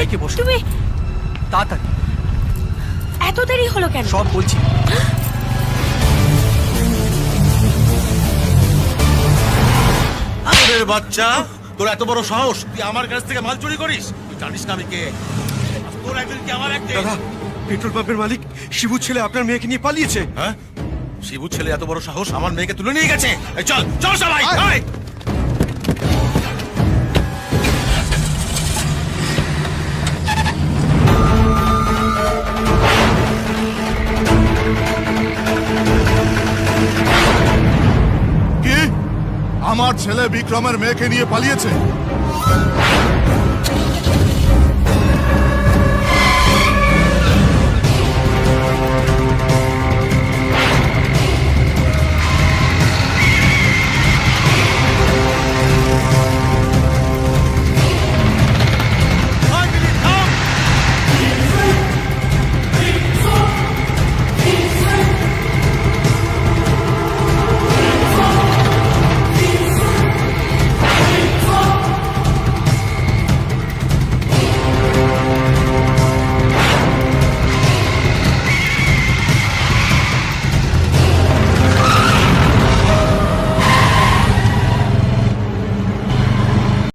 বাইকে বসো। তুমি তাড়াতাড়ি। এত দেরি হলো কেন? সব বলছি। আরে বাচ্চা, তোর এত বড় সাহস, তুই আমার কাছ থেকে মাল চুরি করিস? তুই জানিস না আমি কে? তোর একদিন কি আমার একদিন? দাদা, পেট্রোল পাম্পের মালিক শিবু ছেলে আপনার মেয়েকে নিয়ে পালিয়েছে। হ্যাঁ, শিবু ছেলে এত বড় সাহস আমার মেয়েকে তুলে নিয়ে গেছে। এই চল চল সবাই, আয়। কি আমার ছেলে বিক্রমের মেয়েকে নিয়ে পালিয়েছে?